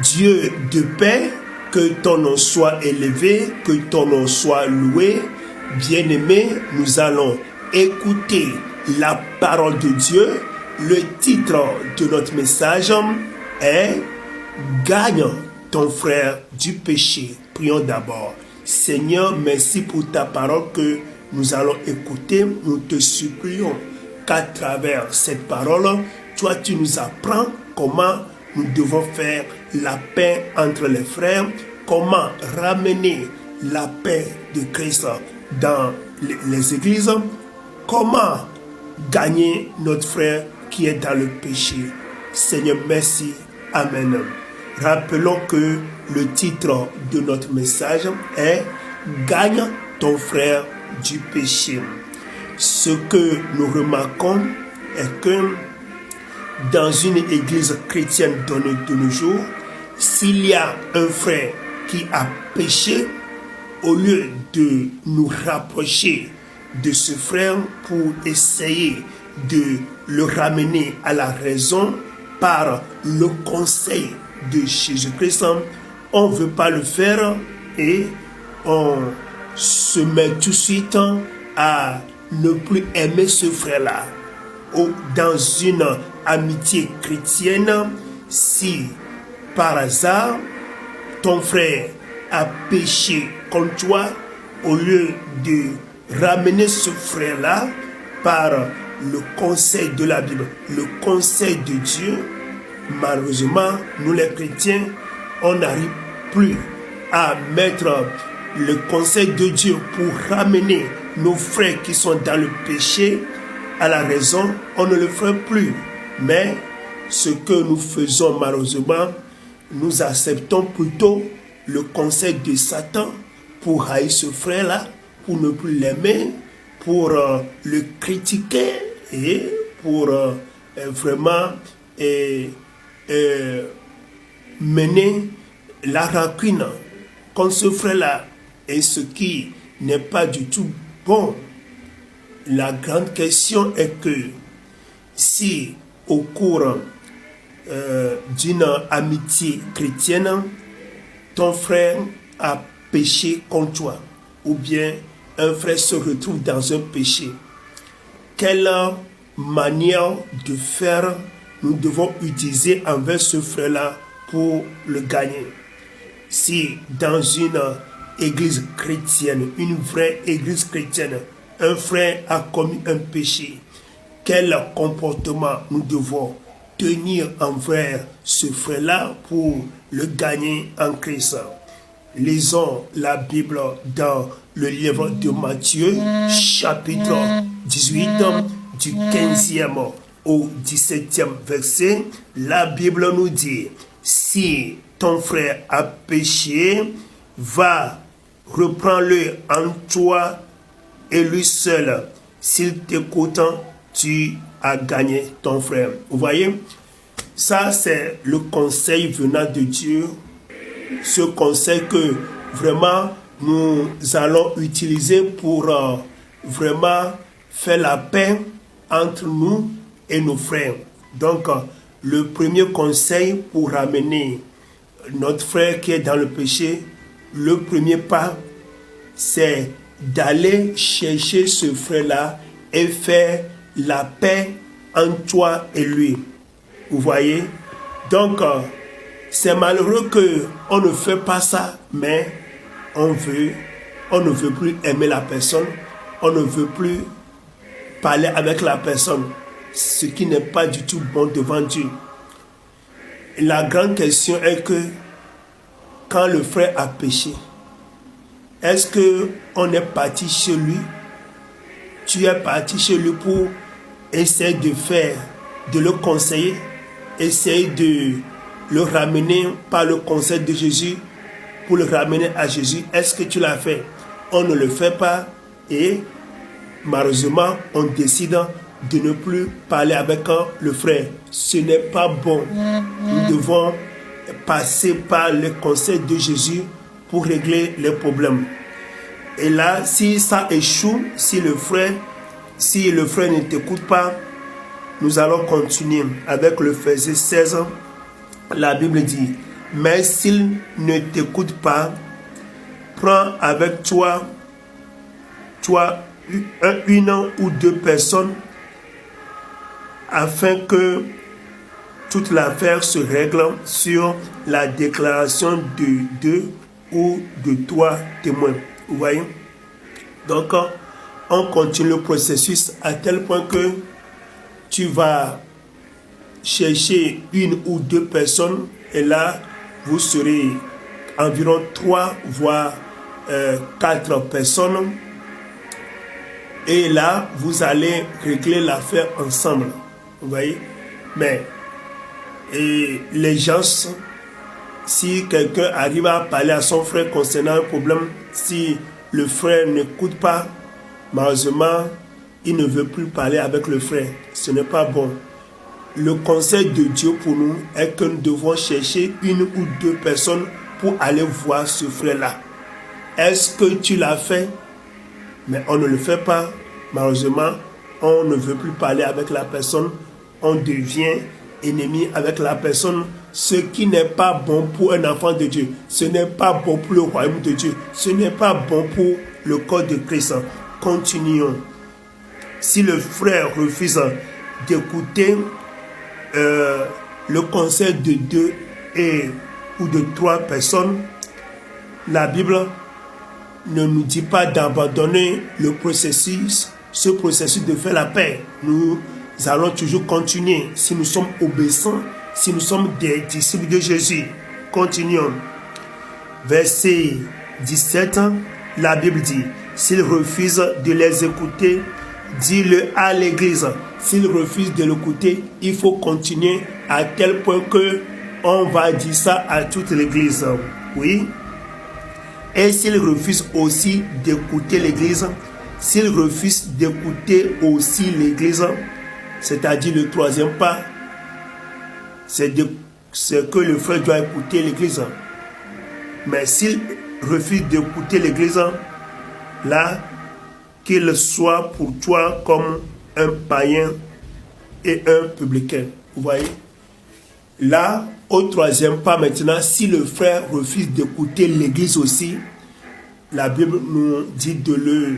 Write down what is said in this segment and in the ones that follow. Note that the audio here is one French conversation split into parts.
Dieu de paix, que ton nom soit élevé, que ton nom soit loué. Bien-aimés, nous allons écouter la parole de Dieu. Le titre de notre message est « Gagne ton frère du péché ». Prions d'abord. Seigneur, merci pour ta parole que nous allons écouter. Nous te supplions qu'à travers cette parole, toi tu nous apprends comment nous devons faire la paix entre les frères, comment ramener la paix de Christ dans les églises, comment gagner notre frère qui est dans le péché. Seigneur, merci. Amen. Rappelons que le titre de notre message est « Gagne ton frère du péché ». Ce que nous remarquons est que dans une église chrétienne de nos jours, s'il y a un frère qui a péché, au lieu de nous rapprocher de ce frère pour essayer de le ramener à la raison par le conseil de Jésus-Christ, on ne veut pas le faire et on se met tout de suite à ne plus aimer ce frère-là. Ou dans une amitié chrétienne, si par hasard ton frère a péché contre toi, au lieu de ramener ce frère-là par le conseil de la Bible, le conseil de Dieu, malheureusement, nous les chrétiens, on n'arrive plus à mettre le conseil de Dieu pour ramener nos frères qui sont dans le péché à la raison. On ne le fait plus. Mais ce que nous faisons malheureusement, nous acceptons plutôt le conseil de Satan pour haïr ce frère-là, pour ne plus l'aimer, pour le critiquer et pour vraiment mener la rancune contre ce frère-là. Et ce qui n'est pas du tout bon. La grande question est que si au cours d'une amitié chrétienne, ton frère a péché contre toi, ou bien un frère se retrouve dans un péché, quelle manière de faire nous devons utiliser envers ce frère-là pour le gagner? Si dans une église chrétienne, une vraie église chrétienne, un frère a commis un péché, quel comportement nous devons tenir envers ce frère-là pour le gagner en Christ? Lisons la Bible dans le livre de Matthieu, chapitre 18, du 15e au 17e verset. La Bible nous dit: si ton frère a péché, va, reprends-le en toi et lui seul. S'il t'écoute, tu as gagné ton frère. Vous voyez, ça c'est le conseil venant de Dieu. Ce conseil que vraiment nous allons utiliser pour vraiment faire la paix entre nous et nos frères. Donc, le premier conseil pour ramener notre frère qui est dans le péché, le premier pas, c'est d'aller chercher ce frère-là et faire la paix entre toi et lui. Vous voyez? Donc, c'est malheureux qu'on ne fait pas ça, mais on ne veut plus aimer la personne, on ne veut plus parler avec la personne, ce qui n'est pas du tout bon devant Dieu. La grande question est que quand le frère a péché, est-ce qu'on est parti chez lui? Tu es parti chez lui pour essayer de le conseiller, essayer de le ramener par le conseil de Jésus, pour le ramener à Jésus. Est-ce que tu l'as fait? On ne le fait pas et malheureusement, on décide de ne plus parler avec le frère. Ce n'est pas bon. Nous devons passer par le conseil de Jésus pour régler les problèmes. Et là, si ça échoue, si le frère ne t'écoute pas, nous allons continuer avec le verset 16. La Bible dit: Mais s'il ne t'écoute pas, prends avec toi une ou deux personnes afin que toute l'affaire se règle sur la déclaration de deux ou de trois témoins. Vous voyez? Donc, on continue le processus à tel point que tu vas chercher une ou deux personnes et là, vous serez environ 3 voire 4 personnes et là, vous allez régler l'affaire ensemble. Vous voyez? Mais les gens, si quelqu'un arrive à parler à son frère concernant un problème, si le frère n'écoute pas, malheureusement, il ne veut plus parler avec le frère. Ce n'est pas bon. Le conseil de Dieu pour nous est que nous devons chercher une ou deux personnes pour aller voir ce frère-là. Est-ce que tu l'as fait? Mais on ne le fait pas. Malheureusement, on ne veut plus parler avec la personne. On devient ennemi avec la personne. Ce qui n'est pas bon pour un enfant de Dieu. Ce n'est pas bon pour le royaume de Dieu. Ce n'est pas bon pour le corps de Christ. Continuons. Si le frère refuse d'écouter le conseil de deux ou de trois personnes, la Bible ne nous dit pas d'abandonner le processus, ce processus de faire la paix. Nous allons toujours continuer si nous sommes obéissants, si nous sommes des disciples de Jésus. Continuons. Verset 17, la Bible dit, s'il refuse de les écouter, dis-le à l'église. S'il refuse de l'écouter, il faut continuer à tel point que on va dire ça à toute l'église. Oui. Et s'il refuse aussi d'écouter l'église, s'il refuse d'écouter aussi l'église, c'est-à-dire le troisième pas, c'est que le frère doit écouter l'église. Mais s'il refuse d'écouter l'église, là, qu'il soit pour toi comme un païen et un publicain. Vous voyez? Là, au troisième pas maintenant, si le frère refuse d'écouter l'église aussi, la Bible nous dit de le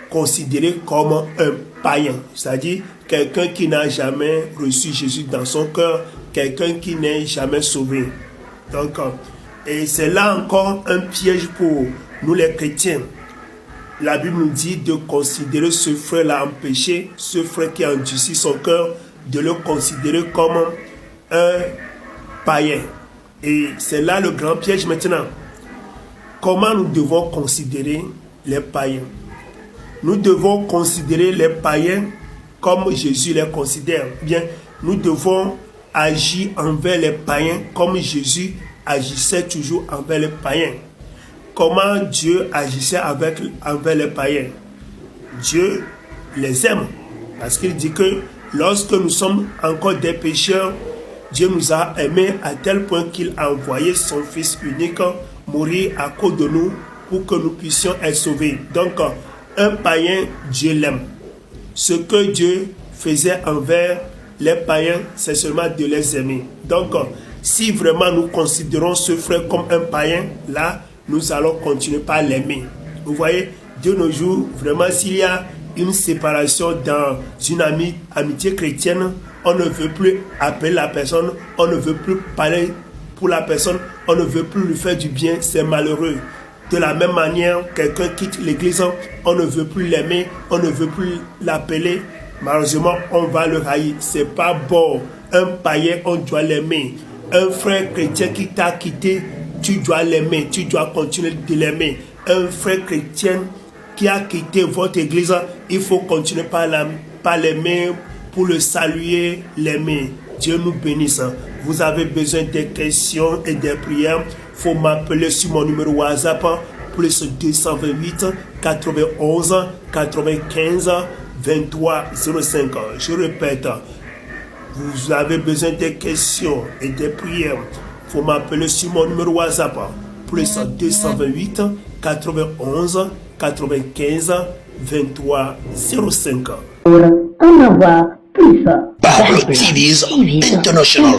considérer comme un païen. C'est-à-dire quelqu'un qui n'a jamais reçu Jésus dans son cœur, quelqu'un qui n'est jamais sauvé. Donc, et c'est là encore un piège pour nous les chrétiens. La Bible nous dit de considérer ce frère-là en péché, ce frère qui a endurci son cœur, de le considérer comme un païen. Et c'est là le grand piège maintenant. Comment nous devons considérer les païens? Nous devons considérer les païens comme Jésus les considère. Bien, nous devons agir envers les païens comme Jésus agissait toujours envers les païens. Comment Dieu agissait envers les païens? Dieu les aime. Parce qu'il dit que lorsque nous sommes encore des pécheurs, Dieu nous a aimés à tel point qu'il a envoyé son Fils unique mourir à cause de nous pour que nous puissions être sauvés. Donc, un païen, Dieu l'aime. Ce que Dieu faisait envers les païens, c'est seulement de les aimer. Donc, si vraiment nous considérons ce frère comme un païen, là, nous allons continuer par l'aimer. Vous voyez, de nos jours, vraiment, s'il y a une séparation dans une amitié chrétienne, on ne veut plus appeler la personne, on ne veut plus parler pour la personne, on ne veut plus lui faire du bien, c'est malheureux. De la même manière, quelqu'un quitte l'église, on ne veut plus l'aimer, on ne veut plus l'appeler. Malheureusement, on va le haïr. C'est pas bon. Un païen, on doit l'aimer. Un frère chrétien qui t'a quitté, tu dois l'aimer, tu dois continuer de l'aimer. Un frère chrétien qui a quitté votre église, il faut continuer par l'aimer, pour le saluer, l'aimer. Dieu nous bénisse. Vous avez besoin des questions et des prières, il faut m'appeler sur mon numéro WhatsApp, plus 228 91 95 23 05. Je répète, vous avez besoin des questions et des prières, il faut m'appeler sur mon numéro WhatsApp, plus 228 91 95 23 05. Pour en avoir plus, Power TV's International.